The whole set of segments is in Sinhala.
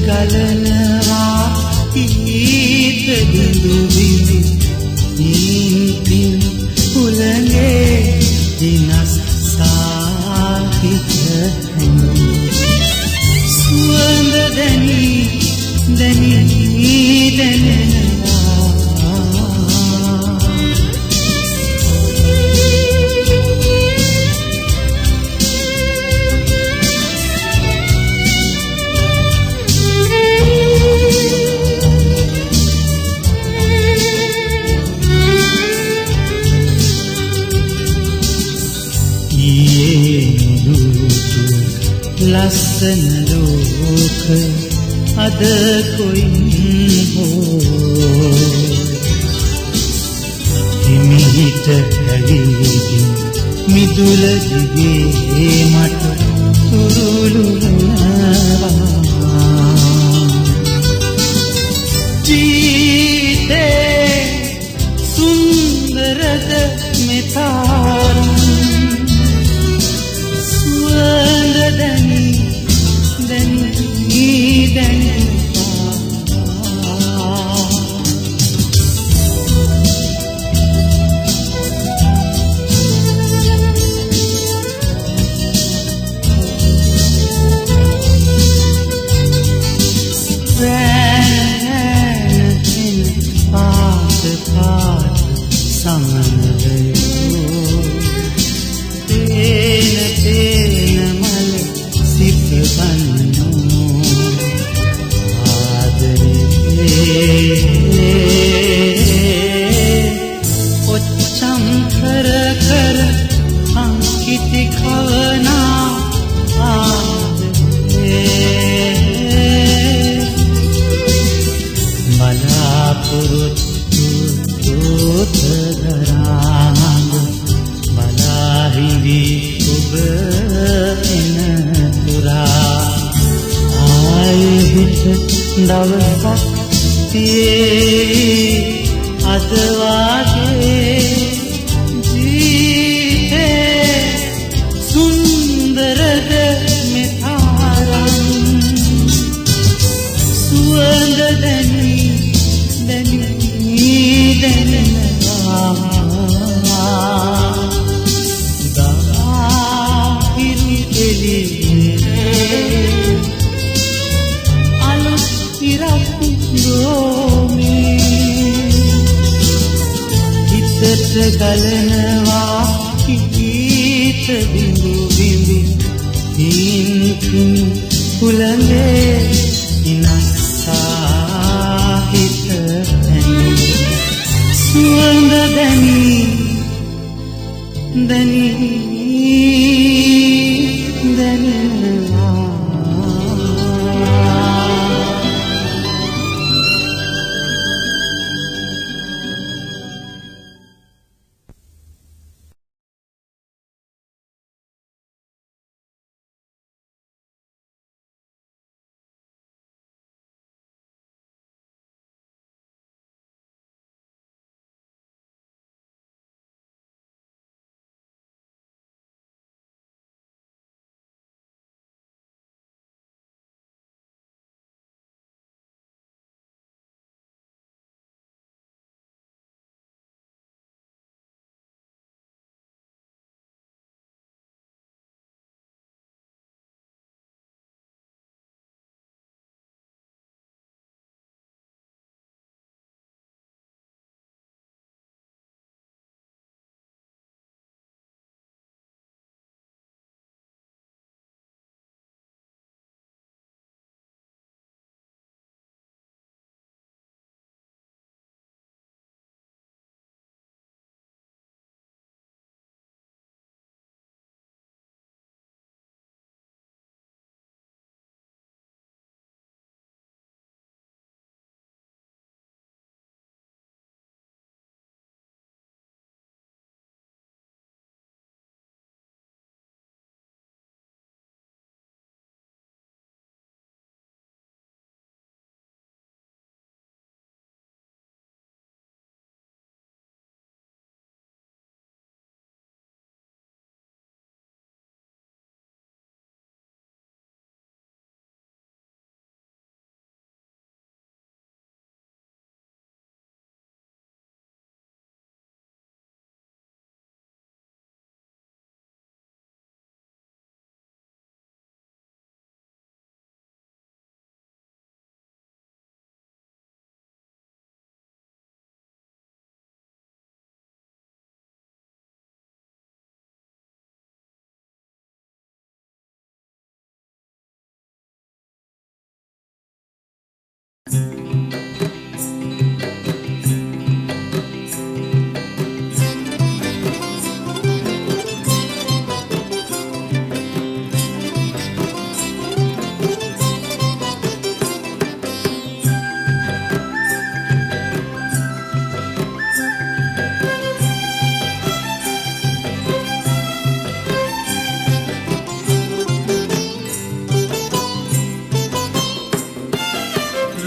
ගලනවා ඊත බිඳු බිඳි ඉන්පින් උලඟේ දිනස් සාහිත සුවඳ දැනී දැනී දැනෙනවා ලස්සන ලෝක අද කොයින් හෝ හිමිහිට ඇවිදින් මිදුල දිගේ මට තුරුළුනවා ජීවිතේ සුන්දරද මෙතරම් සුවඳ දැනී දැනී දැනෙනවා වැනෙන පාට පාට සමනලයෝ තේන මල සිත බන්නෝ ආදරේ ඔච්චම් කර කර අංකිති කවනා ආදරේ බලාපොරොත්තු දෝත දරාංග බලාහිවි ඔබ එන තුරා ආයෙත් දවසක් තියේ අද වාගේ ජීවිතේ සුන්දරද මෙතරම් සුවඳ දැනී දැනී දැනෙනවා ගලනවා ගීත බිඳු බිඳි ඉන්පින් උලඟේ ඉනස්සාහිත සුවඳ දැනී දැනී දැනෙනවා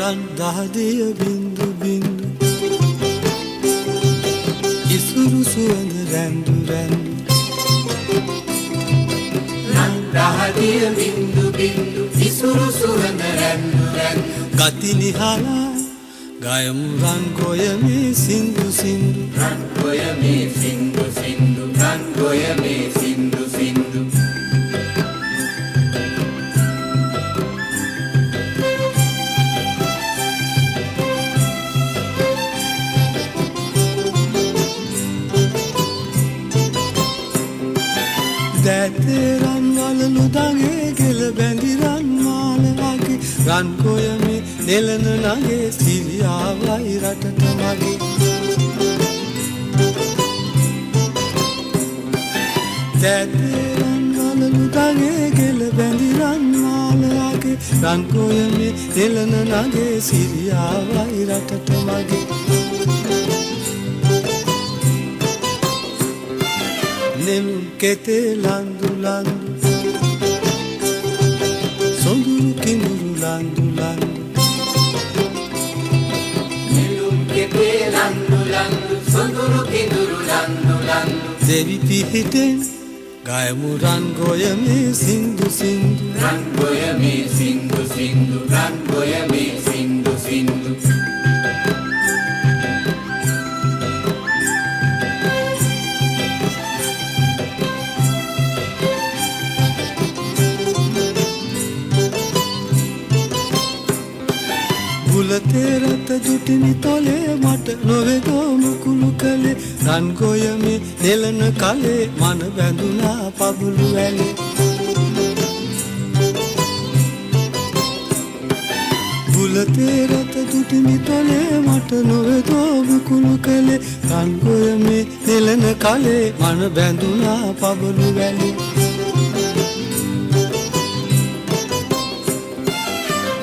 රන් දහදිය බින්දු බින්දු ඉසුරු සුවඳ රැඳු රැඳු රන් දහදිය බින්දු බින්දු ඉසුරු සුවඳ රැඳු රැඳු ගති නිහලා ගයමු රන් ගොයමේ සින්දු සින්දු රන් ගොයමේ සින්දු සින්දු රන් ගොයමේ සින්දු සින්දු දැතේ රන් වලලු දගේ ගෙල බැඳි රන් මාලගේ රන් ගොයමේ නෙලන නගේ සිරියාවයි රටට මගේ දැතේ රන් වලලු දගේ ගෙල බැඳි රන් මාලගේ රන් ගොයමේ නෙලන නගේ සිරියාවයි රටට මගේ නෙළුම් කෙතේ ලන්දු ලන්දු සොඳුරු කිඳුරු ලන්දු ලන්දු නෙළුම් කෙතේ ලන්දු ලන්දු සොඳුරු කිඳුරු ලන්දු ලන්දු දෙවි පිහිටෙන් ගයමු රන් ගොයමේ සින්දු සින්දු රන් ගොයමේ සින්දු සින්දු රන් ගොයමේ සින්දු සින්දු බුලතේ රත දුටිනි තොලේ මට නොවේදෝ මුකුළු කලේ රන් ගොයමේ නෙලන කලේ මන බැඳුනා පබුළු වැලේ බුලතේ රත දුටිනි තොලේ මට නොවේදෝ මුකුළු කලේ රන් ගොයමේ නෙලන කලේ මන බැඳුනා පබුළු වැලේ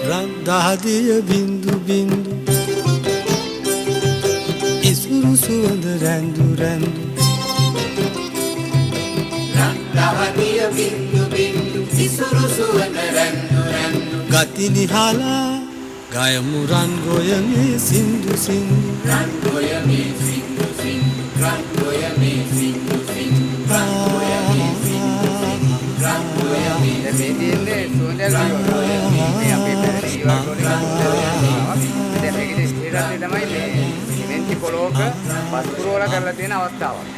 රන් දහදිය බින්දු බින්දු ඉසුරු සුවඳ රැඳු රැඳු රන් දහදිය බින්දු බින්දු ඉසුරු සුවඳ රැඳු රැඳු ගති නිහලා ගයමු රන් ගොයමේ සින්දු සින්දු රන් ගොයමේ සින්දු සින්දු රන් ගොයමේ සින්දු සින්දු රන් ගොයමේ සින්දු සින්දු රන් ගොයමේ මේ තියෙන්නේ සුවඳල් මේ අපේ පැරණි ඊවර වලින් දැන් මේකේ ස්ථිරත්වය තමයි මේ සිමෙන්ති පොලෝක වස්තුරෝල කරලා තියෙන අවස්ථාවක්.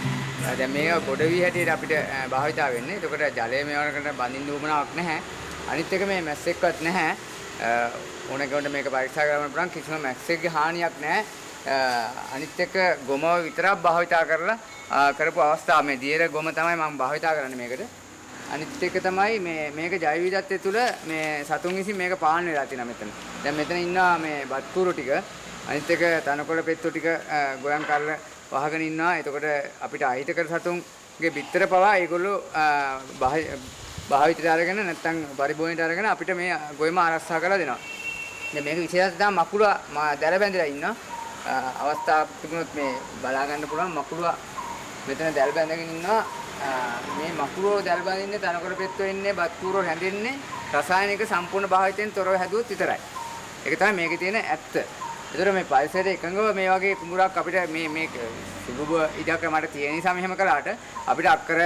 දැන් මේක ගොඩවි හැටියට අපිට භාවිතා වෙන්නේ. එතකොට ජලය මේවනකට බඳින්න උවමනාවක් නැහැ. අනිත් එක මේ මැස්සෙක්වත් නැහැ. ඕනකවට මේක පරීක්ෂා කරන්න පුළුවන් කිසිම මැස්සෙක්ගේ හානියක් නැහැ. අනිත් එක ගොමව විතරක් භාවිතා කරලා කරපු අවස්ථාව මේ දියර ගොම තමයි මම භාවිතා කරන්නේ මේකට. අනිත් එක තමයි මේක ජෛව විවිධත්වය තුළ මේ සතුන් විසින් මේක පාලනය වෙලා තියෙනවා මෙතන. දැන් මෙතන ඉන්නවා මේ බත්කූරු ටික. අනිත් එක තනකොළ පෙත්තු ටික ගොයම් කරලා වහගෙන ඉන්නවා. එතකොට අපිට අහිතකර සතුන්ගේ බිත්තර පවා ඒගොල්ලෝ භාවිතයට අරගෙන නැත්නම් පරිභෝජනයට අරගෙන අපිට මේ ගොයම ආරක්ෂා කරලා දෙනවා. දැන් මේක විශේෂයෙන් තමයි මකුළුව දැල බැඳලා ඉන්නවා. අවස්ථාවක් තිබුණොත් මේ බලා ගන්න පුළුවන් මකුළුව මෙතන දැල් බැඳගෙන ඉන්නවා. මේ මකුළුව දැල් බඳින්නේ තනකොළ පෙත්තු වෙන්නේ බත්කූරෝ හැඳින්නේ රසායනික සම්පූර්ණ භාවිතයෙන් තොරව හැදුවොත් විතරයි. ඒක තමයි මේකේ තියෙන ඇත්ත. ඒතර මේ පරිසරයේ එකඟව මේ වගේ කුඹුරක් අපිට මේ සුබ ඉඩක මට තියෙන නිසා මෙහෙම කළාට අපිට අක්කර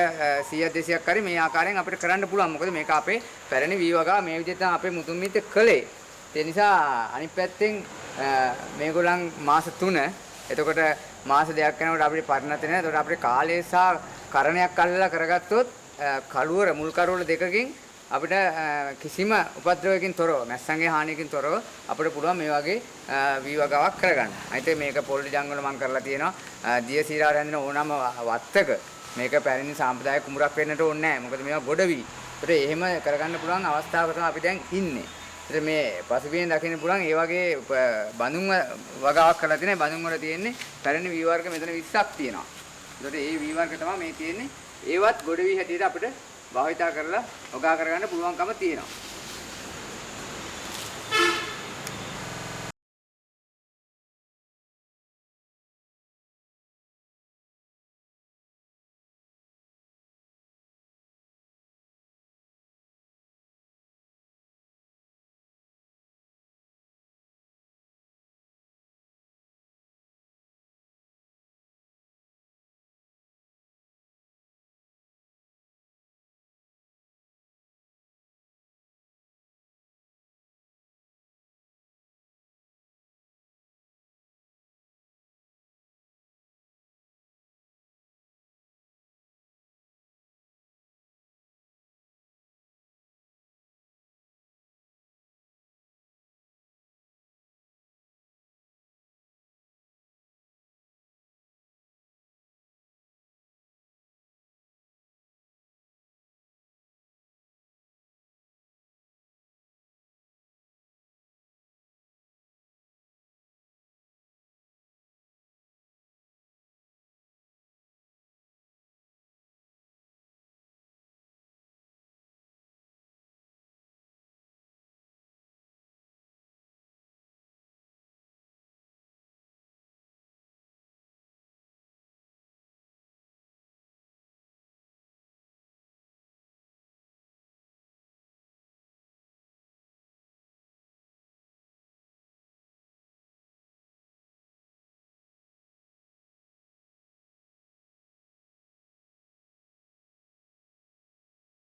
100 200ක් හරි මේ ආකාරයෙන් අපිට කරන්න පුළුවන්. මොකද මේක අපේ පැරණි වී වගා මේ විදිහට තමයි අපේ මුතුන් මිත්තේ කළේ. ඒ නිසා අනිත් පැත්තෙන් මේගොල්ලන් මාස 3 එතකොට මාස දෙකක් යනකොට අපිට පරිණත වෙනවා. එතකොට අපිට කාලය සහ කරණයක් අල්ලලා කරගත්තොත් කළුවර මුල් කරවල දෙකකින් අපිට කිසිම උපද්‍රවයකින් තොරව මැස්සන්ගේ හානියකින් තොරව අපිට පුළුවන් මේ වගේ වී වගාවක් කරගන්න. අනිත් මේක පොල්ලි ජංගල මම කරලා තියෙනවා. දිය සීරා රැඳෙන ඕනම වත්තක මේක පැරණි සාම්ප්‍රදායික කුඹුරක් වෙන්නට ඕනේ නැහැ. මොකද මේවා ගොඩ වී. ඒකට එහෙම කරගන්න පුළුවන් අවස්ථාවක තමයි අපි දැන් ඉන්නේ. ඒත් මේ පසුබියෙන් දකින්න පුළුවන් ඒ වගේ බඳුන් වගාවක් කරලා තියෙනවා. බඳුන් වල තියෙන්නේ පැරණි වී වර්ග මෙතන 20ක් තියෙනවා. ඒකට ඒ වී වර්ග තමයි මේ තියෙන්නේ. ඒවත් ගොඩ වී හැටියට අපිට භාවිතා කරලා වගා කරගන්න පුළුවන්කම තියෙනවා.